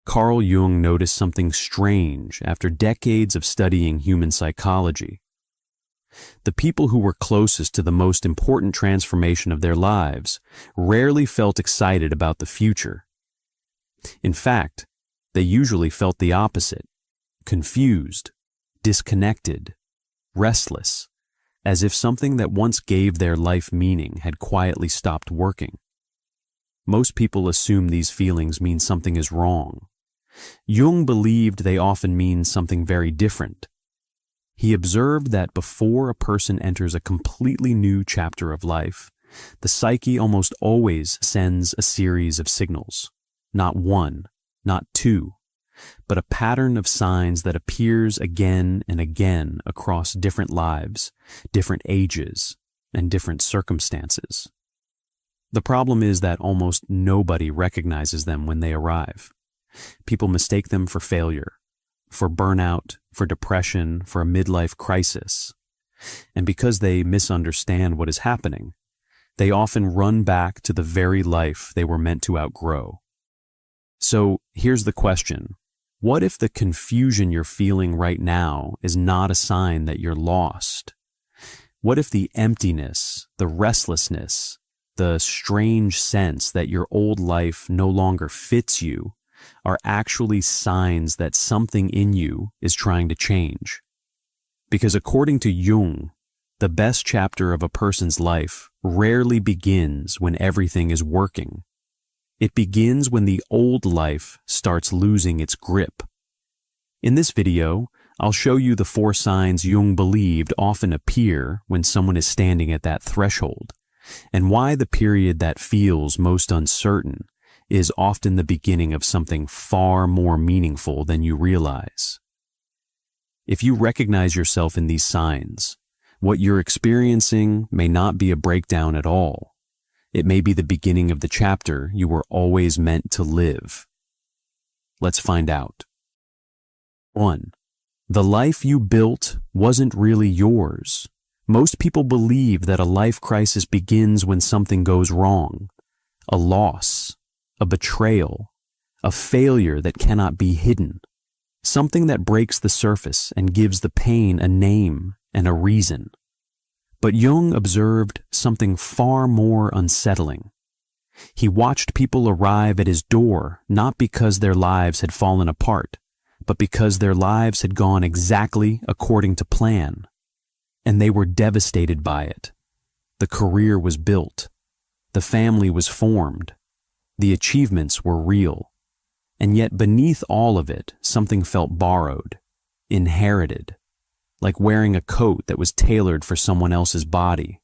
Carl Jung noticed something strange after decades of studying human psychology. The people who were closest to the most important transformation of their lives rarely felt excited about the future. In fact, they usually felt the opposite: confused, disconnected, restless, as if something that once gave their life meaning had quietly stopped working. Most people assume these feelings mean something is wrong. Jung believed they often mean something very different. He observed that before a person enters a completely new chapter of life, the psyche almost always sends a series of signals. Not one, not two, but a pattern of signs that appears again and again across different lives, different ages, and different circumstances. The problem is that almost nobody recognizes them when they arrive. People mistake them for failure, for burnout, for depression, for a midlife crisis. And because they misunderstand what is happening, they often run back to the very life they were meant to outgrow. So here's the question. What if the confusion you're feeling right now is not a sign that you're lost? What if the emptiness, the restlessness, the strange sense that your old life no longer fits you are actually signs that something in you is trying to change? Because according to Jung, the best chapter of a person's life rarely begins when everything is working. It begins when the old life starts losing its grip. In this video, I'll show you the 4 signs Jung believed often appear when someone is standing at that threshold, and why the period that feels most uncertain is often the beginning of something far more meaningful than you realize. If you recognize yourself in these signs, what you're experiencing may not be a breakdown at all. It may be the beginning of the chapter you were always meant to live. Let's find out. 1. The life you built wasn't really yours. Most people believe that a life crisis begins when something goes wrong. A loss, a betrayal, a failure that cannot be hidden. Something that breaks the surface and gives the pain a name and a reason. But Jung observed something far more unsettling. He watched people arrive at his door not because their lives had fallen apart, but because their lives had gone exactly according to plan. And they were devastated by it. The career was built. The family was formed. The achievements were real. And yet beneath all of it, something felt borrowed, inherited, like wearing a coat that was tailored for someone else's body.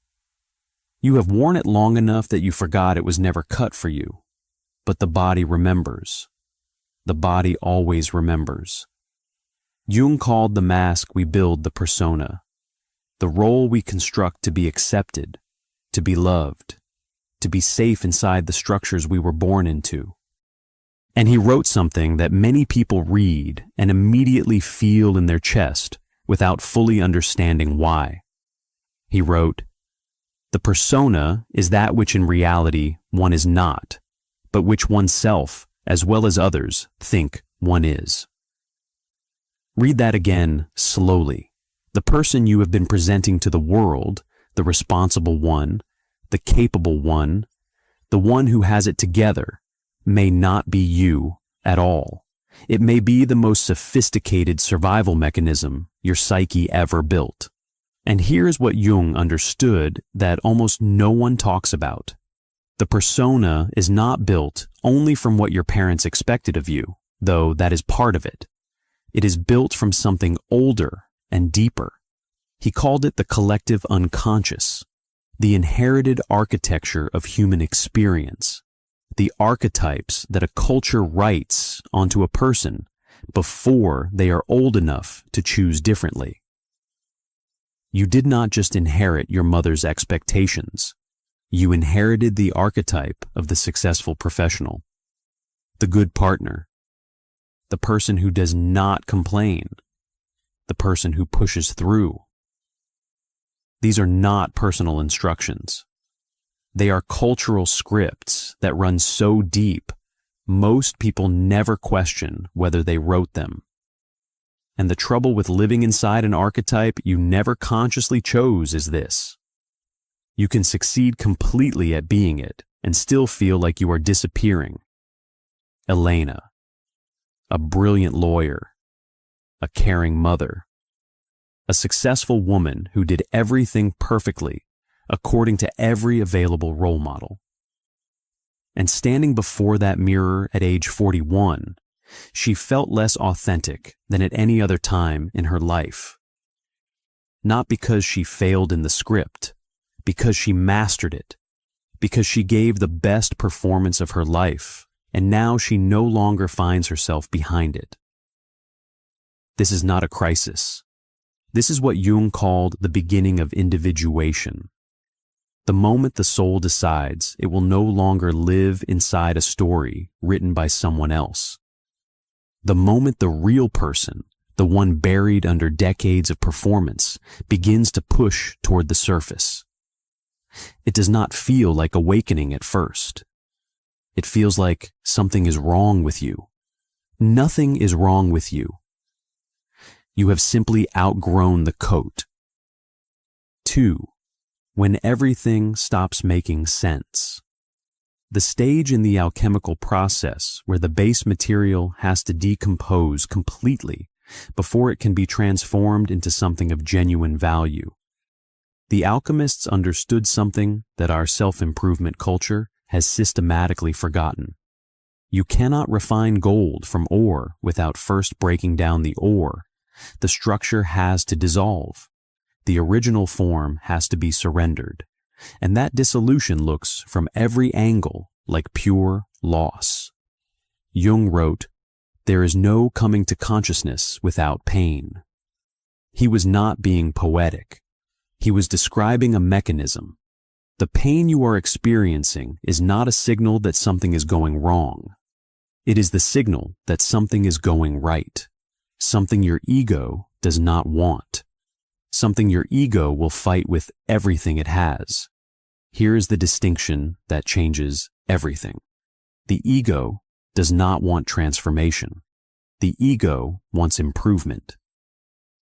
You have worn it long enough that you forgot it was never cut for you. But the body remembers. The body always remembers. Jung called the mask we build the persona, the role we construct to be accepted, to be loved, to be safe inside the structures we were born into. And he wrote something that many people read and immediately feel in their chest without fully understanding why. He wrote, "The persona is that which in reality one is not, but which oneself, as well as others, think one is." Read that again slowly. The person you have been presenting to the world, the responsible one, the capable one, the one who has it together, may not be you at all. It may be the most sophisticated survival mechanism your psyche ever built. And here's what Jung understood that almost no one talks about. The persona is not built only from what your parents expected of you, though that is part of it. It is built from something older and deeper. He called it the collective unconscious, the inherited architecture of human experience, the archetypes that a culture writes onto a person before they are old enough to choose differently. You did not just inherit your mother's expectations. You inherited the archetype of the successful professional, the good partner, the person who does not complain, the person who pushes through. These are not personal instructions. They are cultural scripts that run so deep, Most people never question whether they wrote them. And the trouble with living inside an archetype you never consciously chose is this: you can succeed completely at being it and still feel like you are disappearing. Elena, a brilliant lawyer, a caring mother, a successful woman who did everything perfectly according to every available role model. And standing before that mirror at age 41, she felt less authentic than at any other time in her life. Not because she failed in the script, because she mastered it, because she gave the best performance of her life, and now she no longer finds herself behind it. This is not a crisis. This is what Jung called the beginning of individuation. The moment the soul decides it will no longer live inside a story written by someone else. The moment the real person, the one buried under decades of performance, begins to push toward the surface. It does not feel like awakening at first. It feels like something is wrong with you. Nothing is wrong with you. You have simply outgrown the coat. 2. When everything stops making sense. The stage in the alchemical process where the base material has to decompose completely before it can be transformed into something of genuine value. The alchemists understood something that our self-improvement culture has systematically forgotten. You cannot refine gold from ore without first breaking down the ore. The structure has to dissolve. The original form has to be surrendered, and that dissolution looks from every angle like pure loss. Jung wrote, "There is no coming to consciousness without pain." He was not being poetic. He was describing a mechanism. The pain you are experiencing is not a signal that something is going wrong. It is the signal that something is going right, something your ego does not want. Something your ego will fight with everything it has. Here is the distinction that changes everything. The ego does not want transformation. The ego wants improvement.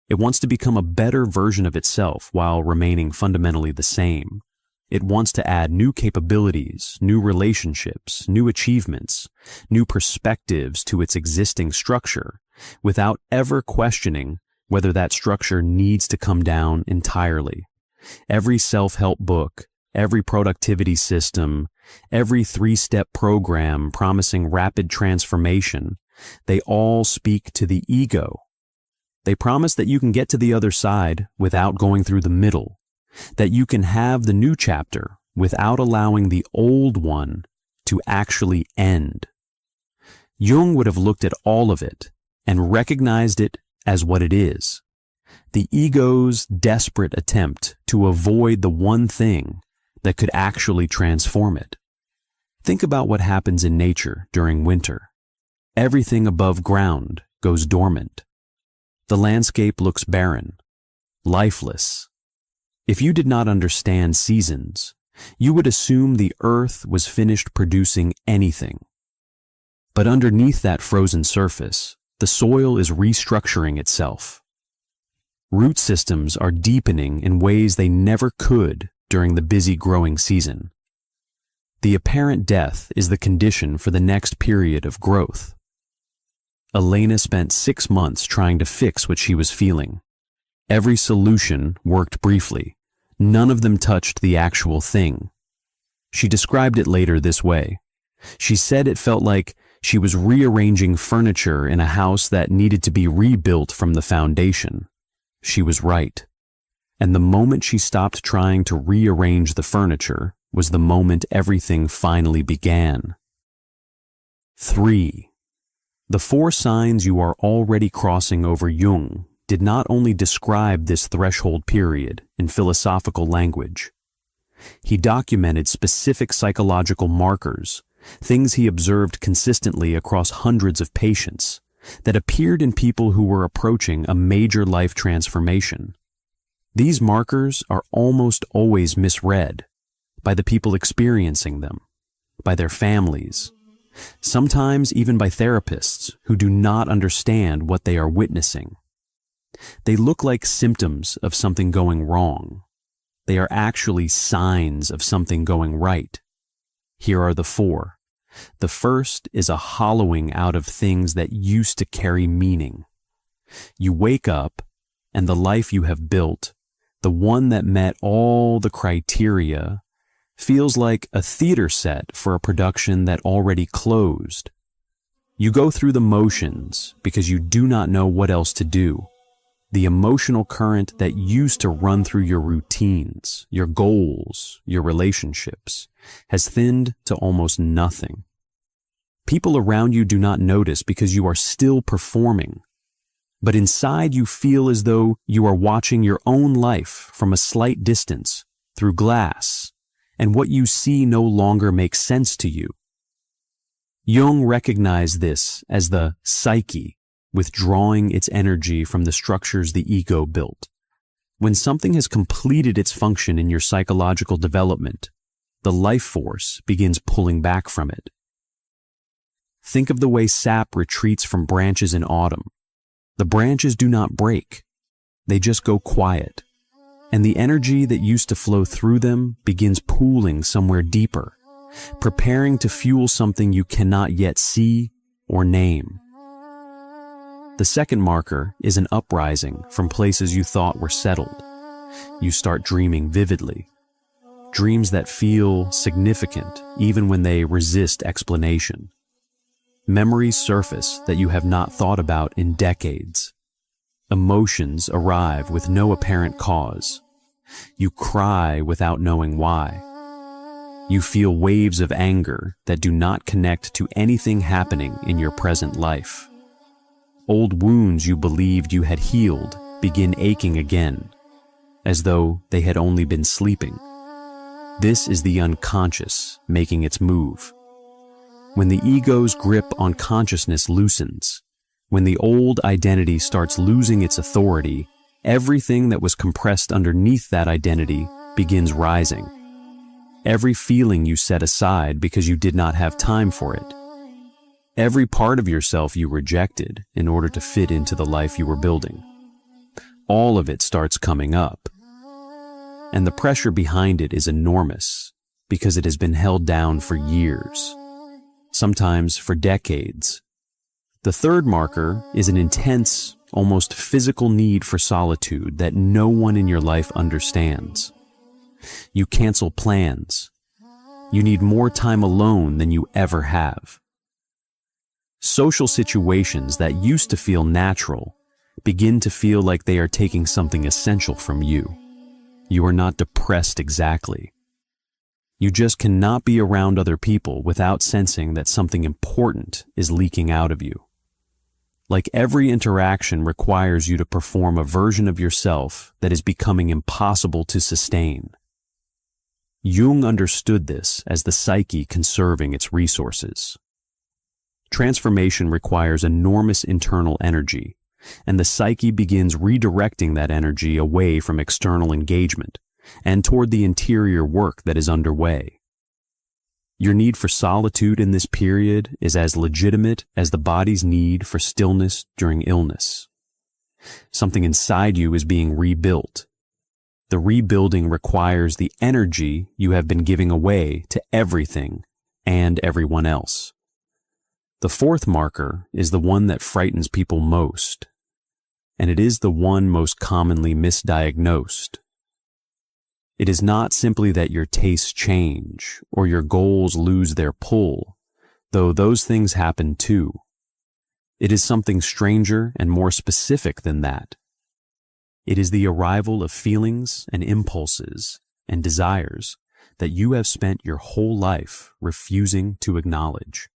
It wants to become a better version of itself while remaining fundamentally the same. It wants to add new capabilities, new relationships, new achievements, new perspectives to its existing structure, without ever questioning whether that structure needs to come down entirely. Every self-help book, every productivity system, every 3-step program promising rapid transformation, they all speak to the ego. They promise that you can get to the other side without going through the middle, that you can have the new chapter without allowing the old one to actually end. Jung would have looked at all of it and recognized it as what it is: the ego's desperate attempt to avoid the one thing that could actually transform it. Think about what happens in nature during winter. Everything above ground goes dormant. The landscape looks barren, lifeless. If you did not understand seasons, you would assume the earth was finished producing anything. But underneath that frozen surface, the soil is restructuring itself. Root systems are deepening in ways they never could during the busy growing season. The apparent death is the condition for the next period of growth. Elena spent 6 months trying to fix what she was feeling. Every solution worked briefly. None of them touched the actual thing. She described it later this way. She said it felt like she was rearranging furniture in a house that needed to be rebuilt from the foundation. She was right. And the moment she stopped trying to rearrange the furniture was the moment everything finally began. 3. The 4 signs you are already crossing over Jung did not only describe this threshold period in philosophical language. He documented specific psychological markers, things he observed consistently across hundreds of patients, that appeared in people who were approaching a major life transformation. These markers are almost always misread by the people experiencing them, by their families, sometimes even by therapists who do not understand what they are witnessing. They look like symptoms of something going wrong. They are actually signs of something going right. Here are the 4. The first is a hollowing out of things that used to carry meaning. You wake up, and the life you have built, the one that met all the criteria, feels like a theater set for a production that already closed. You go through the motions because you do not know what else to do. The emotional current that used to run through your routines, your goals, your relationships, has thinned to almost nothing. People around you do not notice because you are still performing. But inside you feel as though you are watching your own life from a slight distance, through glass, and what you see no longer makes sense to you. Jung recognized this as the psyche, withdrawing its energy from the structures the ego built. When something has completed its function in your psychological development, the life force begins pulling back from it. Think of the way sap retreats from branches in autumn. The branches do not break. They just go quiet. And the energy that used to flow through them begins pooling somewhere deeper, preparing to fuel something you cannot yet see or name. The second marker is an uprising from places you thought were settled. You start dreaming vividly, dreams that feel significant even when they resist explanation. Memories surface that you have not thought about in decades. Emotions arrive with no apparent cause. You cry without knowing why. You feel waves of anger that do not connect to anything happening in your present life. Old wounds you believed you had healed begin aching again, as though they had only been sleeping. This is the unconscious making its move. When the ego's grip on consciousness loosens, when the old identity starts losing its authority, everything that was compressed underneath that identity begins rising. Every feeling you set aside because you did not have time for it. Every part of yourself you rejected in order to fit into the life you were building. All of it starts coming up. And the pressure behind it is enormous because it has been held down for years, sometimes for decades. The third marker is an intense, almost physical need for solitude that no one in your life understands. You cancel plans. You need more time alone than you ever have. Social situations that used to feel natural begin to feel like they are taking something essential from you. You are not depressed exactly. You just cannot be around other people without sensing that something important is leaking out of you. Like every interaction requires you to perform a version of yourself that is becoming impossible to sustain. Jung understood this as the psyche conserving its resources. Transformation requires enormous internal energy, and the psyche begins redirecting that energy away from external engagement and toward the interior work that is underway. Your need for solitude in this period is as legitimate as the body's need for stillness during illness. Something inside you is being rebuilt. The rebuilding requires the energy you have been giving away to everything and everyone else. The fourth marker is the one that frightens people most, and it is the one most commonly misdiagnosed. It is not simply that your tastes change or your goals lose their pull, though those things happen too. It is something stranger and more specific than that. It is the arrival of feelings and impulses and desires that you have spent your whole life refusing to acknowledge.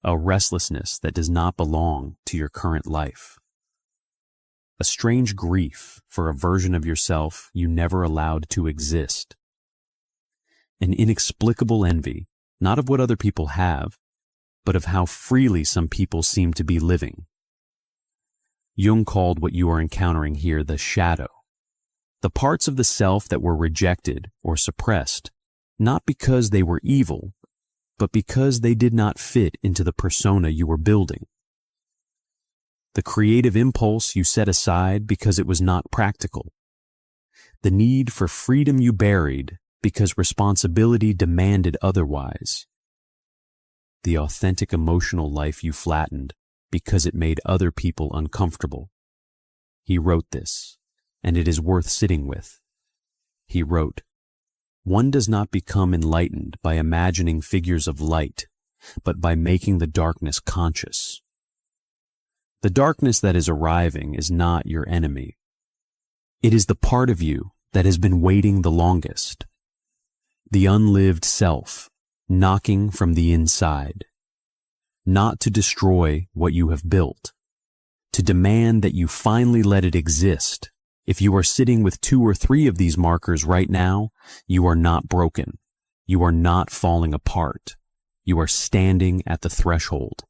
A restlessness that does not belong to your current life. A strange grief for a version of yourself you never allowed to exist. An inexplicable envy, not of what other people have, but of how freely some people seem to be living. Jung called what you are encountering here the shadow, the parts of the self that were rejected or suppressed, not because they were evil, but because they did not fit into the persona you were building. The creative impulse you set aside because it was not practical. The need for freedom you buried because responsibility demanded otherwise. The authentic emotional life you flattened because it made other people uncomfortable. He wrote this, and it is worth sitting with. He wrote, "One does not become enlightened by imagining figures of light, but by making the darkness conscious." The darkness that is arriving is not your enemy. It is the part of you that has been waiting the longest. The unlived self, knocking from the inside. Not to destroy what you have built, to demand that you finally let it exist. If you are sitting with 2 or 3 of these markers right now, you are not broken. You are not falling apart. You are standing at the threshold.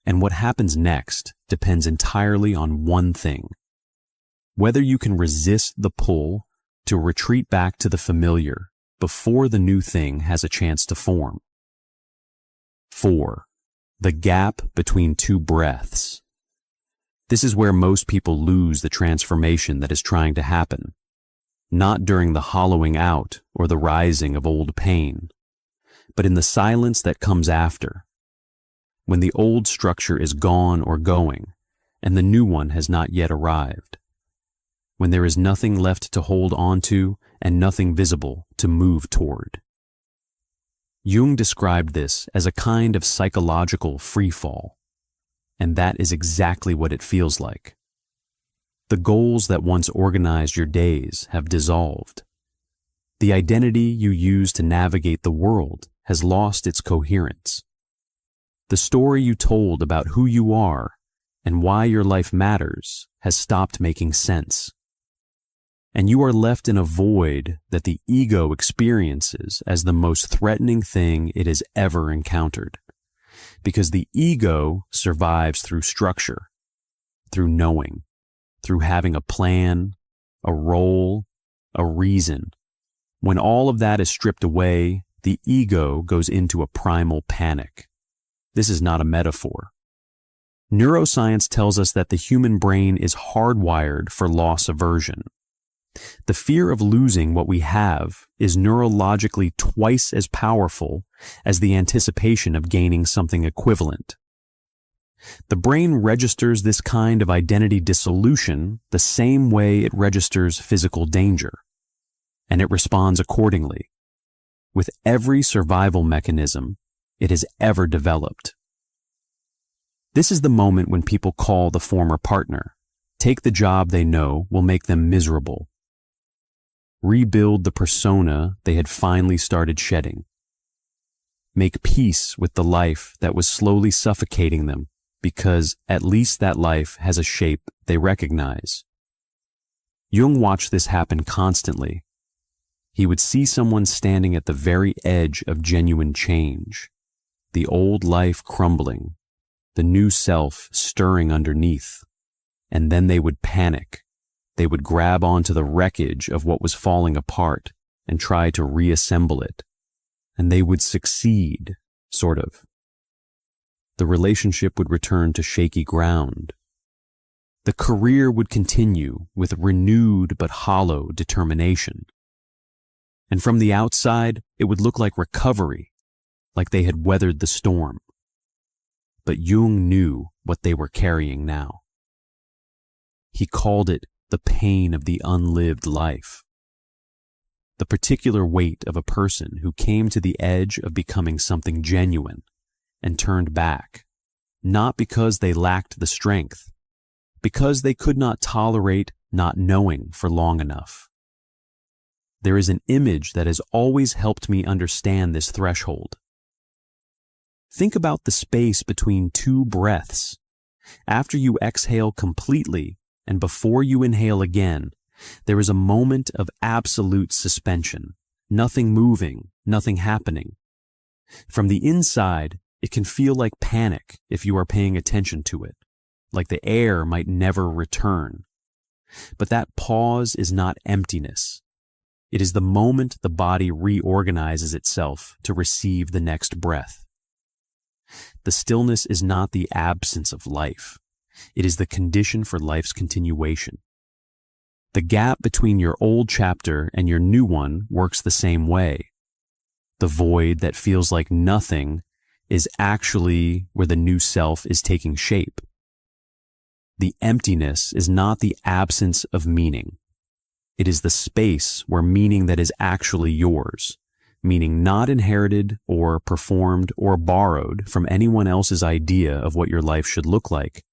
And what happens next depends entirely on one thing: whether you can resist the pull to retreat back to the familiar before the new thing has a chance to form. 4. The gap between 2 breaths. This is where most people lose the transformation that is trying to happen, not during the hollowing out or the rising of old pain, but in the silence that comes after, when the old structure is gone or going, and the new one has not yet arrived, when there is nothing left to hold on to and nothing visible to move toward. Jung described this as a kind of psychological freefall, and that is exactly what it feels like. The goals that once organized your days have dissolved. The identity you used to navigate the world has lost its coherence. The story you told about who you are and why your life matters has stopped making sense. And you are left in a void that the ego experiences as the most threatening thing it has ever encountered. Because the ego survives through structure, through knowing, through having a plan, a role, a reason. When all of that is stripped away, the ego goes into a primal panic. This is not a metaphor. Neuroscience tells us that the human brain is hardwired for loss aversion. The fear of losing what we have is neurologically twice as powerful as the anticipation of gaining something equivalent. The brain registers this kind of identity dissolution the same way it registers physical danger, and it responds accordingly, with every survival mechanism it has ever developed. This is the moment when people call the former partner, take the job they know will make them miserable, rebuild the persona they had finally started shedding, make peace with the life that was slowly suffocating them, because at least that life has a shape they recognize. Jung watched this happen constantly. He would see someone standing at the very edge of genuine change, the old life crumbling, the new self stirring underneath, and then they would panic. They would grab onto the wreckage of what was falling apart and try to reassemble it. And they would succeed, sort of. The relationship would return to shaky ground. The career would continue with renewed but hollow determination. And from the outside, it would look like recovery, like they had weathered the storm. But Jung knew what they were carrying now. He called it the pain of the unlived life. The particular weight of a person who came to the edge of becoming something genuine and turned back, not because they lacked the strength, because they could not tolerate not knowing for long enough. There is an image that has always helped me understand this threshold. Think about the space between 2 breaths. After you exhale completely and before you inhale again, there is a moment of absolute suspension, nothing moving, nothing happening. From the inside, it can feel like panic if you are paying attention to it, like the air might never return. But that pause is not emptiness. It is the moment the body reorganizes itself to receive the next breath. The stillness is not the absence of life. It is the condition for life's continuation. The gap between your old chapter and your new one works the same way. The void that feels like nothing is actually where the new self is taking shape. The emptiness is not the absence of meaning. It is the space where meaning that is actually yours, meaning not inherited or performed or borrowed from anyone else's idea of what your life should look like,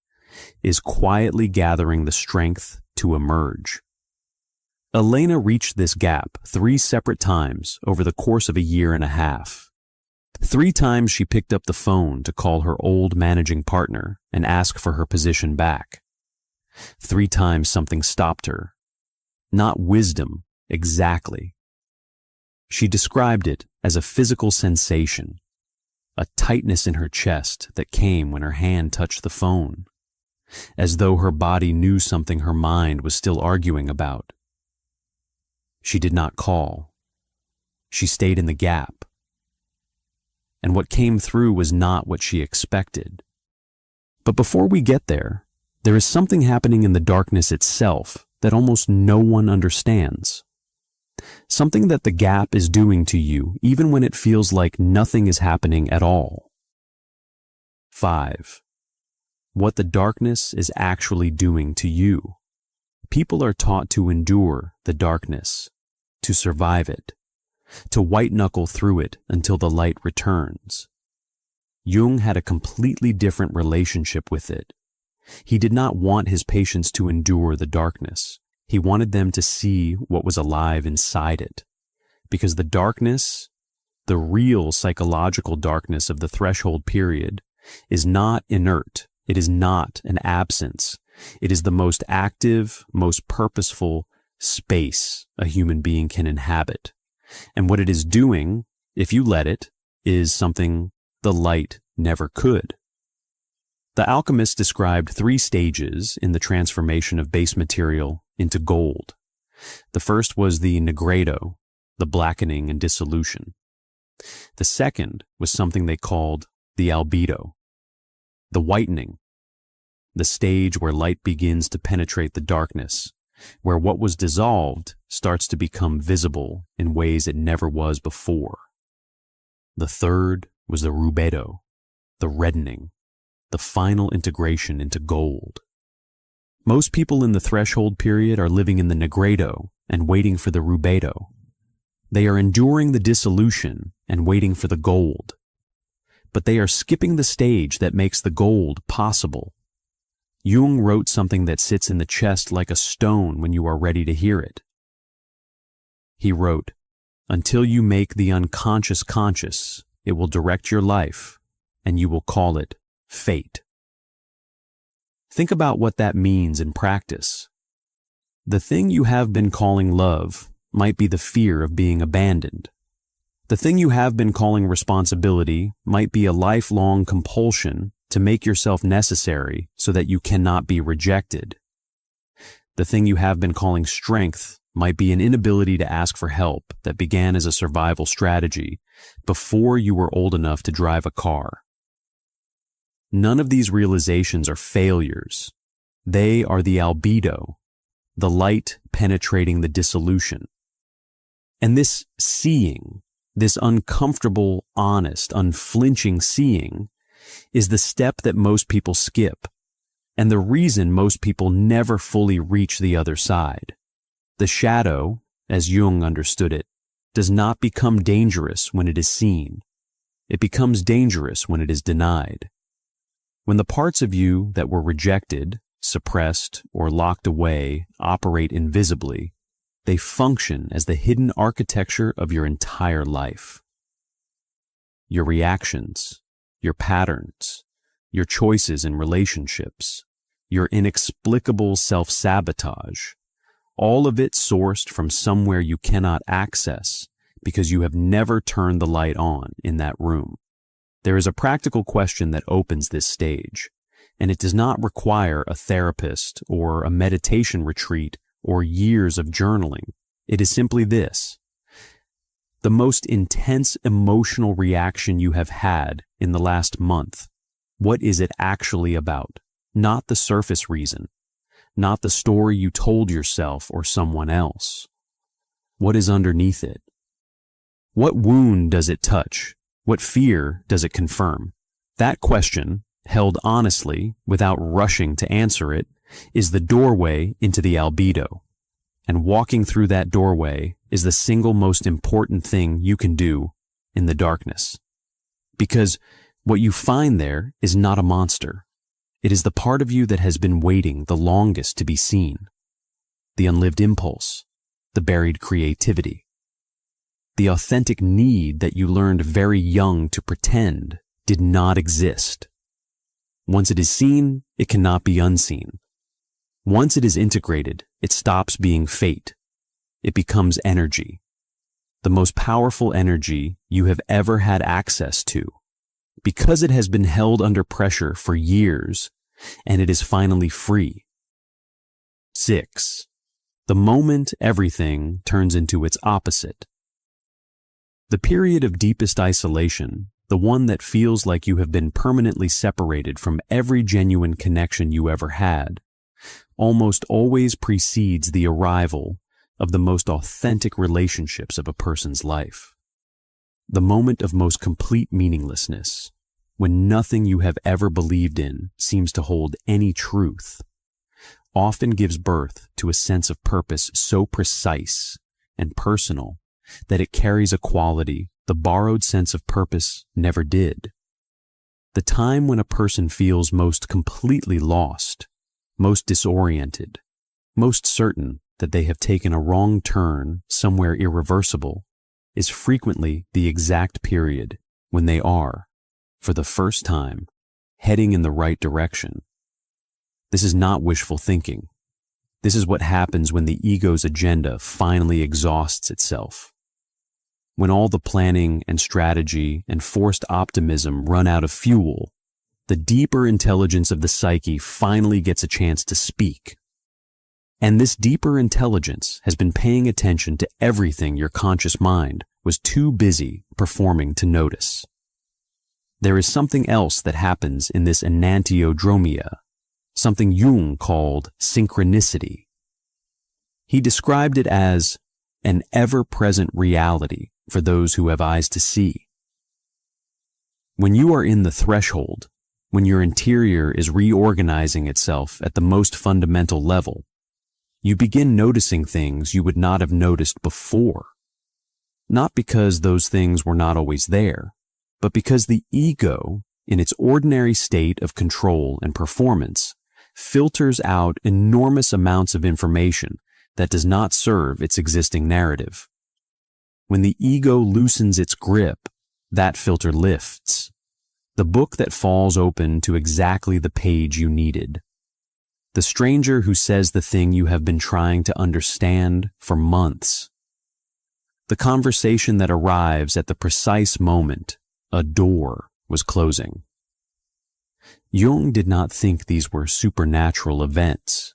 is quietly gathering the strength to emerge. Elena reached this gap 3 separate times over the course of a year and a half. 3 times she picked up the phone to call her old managing partner and ask for her position back. 3 times something stopped her. Not wisdom, exactly. She described it as a physical sensation, a tightness in her chest that came when her hand touched the phone, as though her body knew something her mind was still arguing about. She did not call. She stayed in the gap. And what came through was not what she expected. But before we get there, there is something happening in the darkness itself that almost no one understands. Something that the gap is doing to you even when it feels like nothing is happening at all. 5. What the darkness is actually doing to you. People are taught to endure the darkness, to survive it, to white-knuckle through it until the light returns. Jung had a completely different relationship with it. He did not want his patients to endure the darkness. He wanted them to see what was alive inside it. Because the darkness, the real psychological darkness of the threshold period, is not inert. It is not an absence. It is the most active, most purposeful space a human being can inhabit. And what it is doing, if you let it, is something the light never could. The alchemists described 3 stages in the transformation of base material into gold. The first was the nigredo, the blackening and dissolution. The second was something they called the albedo, the whitening, the stage where light begins to penetrate the darkness, where what was dissolved starts to become visible in ways it never was before. The third was the rubedo, the reddening, the final integration into gold. Most people in the threshold period are living in the nigredo and waiting for the rubedo. They are enduring the dissolution and waiting for the gold. But they are skipping the stage that makes the gold possible. Jung wrote something that sits in the chest like a stone when you are ready to hear it. He wrote, "Until you make the unconscious conscious, it will direct your life, and you will call it fate." Think about what that means in practice. The thing you have been calling love might be the fear of being abandoned. The thing you have been calling responsibility might be a lifelong compulsion to make yourself necessary so that you cannot be rejected. The thing you have been calling strength might be an inability to ask for help that began as a survival strategy before you were old enough to drive a car. None of these realizations are failures. They are the albedo, the light penetrating the dissolution. And this seeing, this uncomfortable, honest, unflinching seeing, is the step that most people skip, and the reason most people never fully reach the other side. The shadow, as Jung understood it, does not become dangerous when it is seen. It becomes dangerous when it is denied. When the parts of you that were rejected, suppressed, or locked away operate invisibly, they function as the hidden architecture of your entire life. Your reactions, your patterns, your choices in relationships, your inexplicable self-sabotage, all of it sourced from somewhere you cannot access because you have never turned the light on in that room. There is a practical question that opens this stage, and it does not require a therapist or a meditation retreat or years of journaling. It is simply this: the most intense emotional reaction you have had in the last month. What is it actually about? Not the surface reason, not the story you told yourself or someone else. What is underneath it? What wound does it touch? What fear does it confirm? That question, held honestly, without rushing to answer it, is the doorway into the albedo. And walking through that doorway is the single most important thing you can do in the darkness. Because what you find there is not a monster. It is the part of you that has been waiting the longest to be seen. The unlived impulse, the buried creativity, the authentic need that you learned very young to pretend did not exist. Once it is seen, it cannot be unseen. Once it is integrated, it stops being fate. It becomes energy, the most powerful energy you have ever had access to, because it has been held under pressure for years, and it is finally free. 6. The moment everything turns into its opposite. The period of deepest isolation, the one that feels like you have been permanently separated from every genuine connection you ever had, almost always precedes the arrival of the most authentic relationships of a person's life. The moment of most complete meaninglessness, when nothing you have ever believed in seems to hold any truth, often gives birth to a sense of purpose so precise and personal that it carries a quality the borrowed sense of purpose never did. The time when a person feels most completely lost, most disoriented, most certain that they have taken a wrong turn somewhere irreversible, is frequently the exact period when they are, for the first time, heading in the right direction. This is not wishful thinking. This is what happens when the ego's agenda finally exhausts itself. When all the planning and strategy and forced optimism run out of fuel, the deeper intelligence of the psyche finally gets a chance to speak. And this deeper intelligence has been paying attention to everything your conscious mind was too busy performing to notice. There is something else that happens in this enantiodromia, something Jung called synchronicity. He described it as an ever-present reality for those who have eyes to see. When you are in the threshold, when your interior is reorganizing itself at the most fundamental level, you begin noticing things you would not have noticed before. Not because those things were not always there, but because the ego, in its ordinary state of control and performance, filters out enormous amounts of information that does not serve its existing narrative. When the ego loosens its grip, that filter lifts. The book that falls open to exactly the page you needed. The stranger who says the thing you have been trying to understand for months. The conversation that arrives at the precise moment a door was closing. Jung did not think these were supernatural events.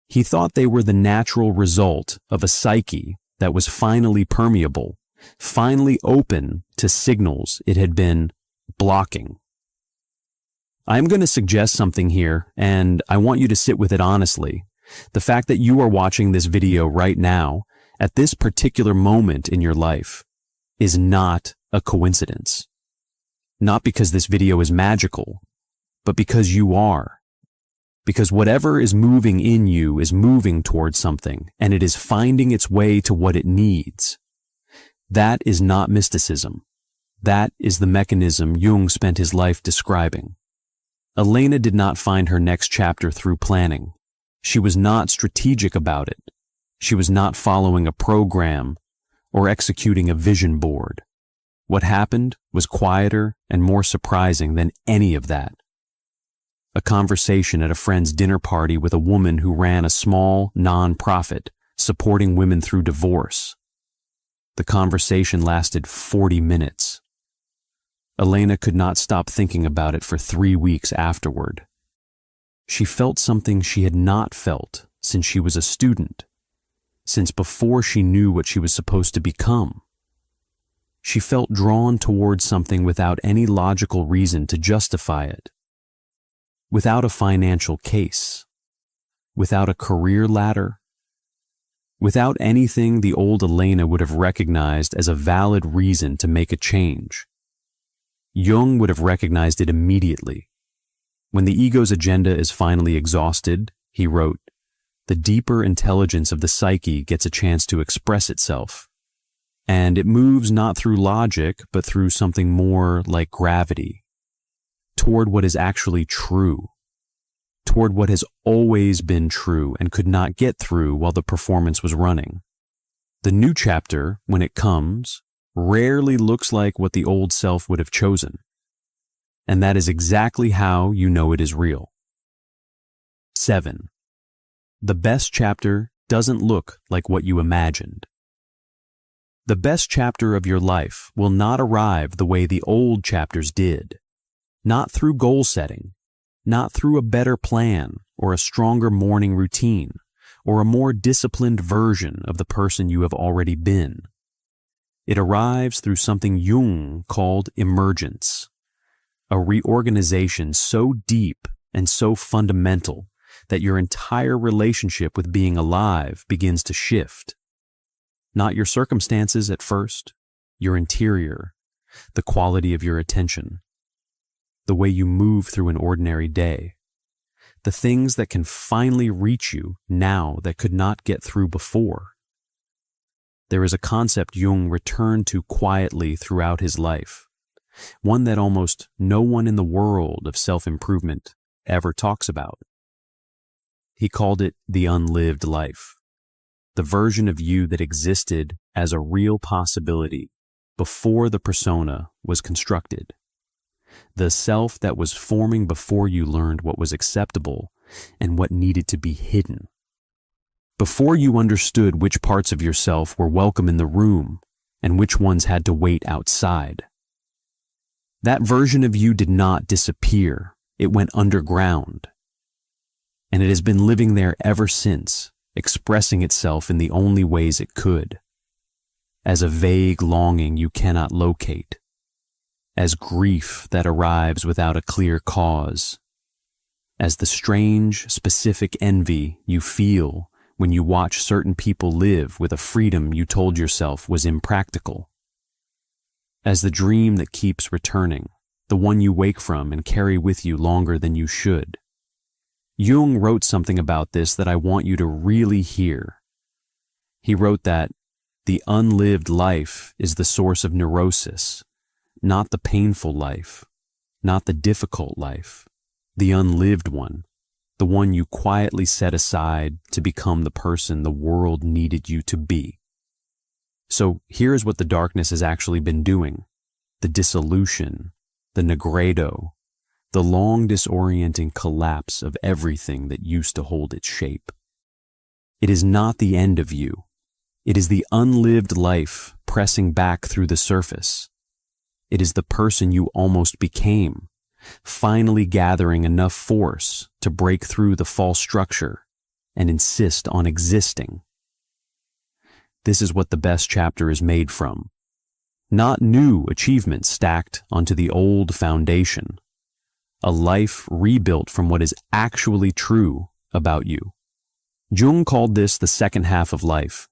He thought they were the natural result of a psyche that was finally permeable, finally open to signals it had been blocking. I'm going to suggest something here, and I want you to sit with it honestly. The fact that you are watching this video right now, at this particular moment in your life, is not a coincidence. Not because this video is magical, but because you are. Because whatever is moving in you is moving towards something, and it is finding its way to what it needs. That is not mysticism. That is the mechanism Jung spent his life describing. Elena did not find her next chapter through planning. She was not strategic about it. She was not following a program or executing a vision board. What happened was quieter and more surprising than any of that. A conversation at a friend's dinner party with a woman who ran a small non-profit supporting women through divorce. The conversation lasted 40 minutes. Elena could not stop thinking about it for 3 weeks afterward. She felt something she had not felt since she was a student, since before she knew what she was supposed to become. She felt drawn towards something without any logical reason to justify it, without a financial case, without a career ladder, without anything the old Elena would have recognized as a valid reason to make a change. Jung would have recognized it immediately. When the ego's agenda is finally exhausted, he wrote, the deeper intelligence of the psyche gets a chance to express itself, and it moves not through logic, but through something more like gravity, toward what is actually true, toward what has always been true and could not get through while the performance was running. The new chapter, when it comes, rarely looks like what the old self would have chosen, and that is exactly how you know it is real. 7. The best chapter doesn't look like what you imagined. The best chapter of your life will not arrive the way the old chapters did, not through goal setting, not through a better plan or a stronger morning routine or a more disciplined version of the person you have already been. It arrives through something Jung called emergence, a reorganization so deep and so fundamental that your entire relationship with being alive begins to shift. Not your circumstances at first, your interior, the quality of your attention, the way you move through an ordinary day, the things that can finally reach you now that could not get through before. There is a concept Jung returned to quietly throughout his life, one that almost no one in the world of self-improvement ever talks about. He called it the unlived life, the version of you that existed as a real possibility before the persona was constructed, the self that was forming before you learned what was acceptable and what needed to be hidden, before you understood which parts of yourself were welcome in the room and which ones had to wait outside. That version of you did not disappear, it went underground. And it has been living there ever since, expressing itself in the only ways it could, as a vague longing you cannot locate, as grief that arrives without a clear cause, as the strange, specific envy you feel when you watch certain people live with a freedom you told yourself was impractical, as the dream that keeps returning, the one you wake from and carry with you longer than you should. Jung wrote something about this that I want you to really hear. He wrote that the unlived life is the source of neurosis, not the painful life, not the difficult life, the unlived one, the one you quietly set aside to become the person the world needed you to be. So here's what the darkness has actually been doing: the dissolution, the negredo, the long disorienting collapse of everything that used to hold its shape. It is not the end of you. It is the unlived life pressing back through the surface. It is the person you almost became, finally gathering enough force to break through the false structure and insist on existing. This is what the best chapter is made from. Not new achievements stacked onto the old foundation. A life rebuilt from what is actually true about you. Jung called this the second half of life,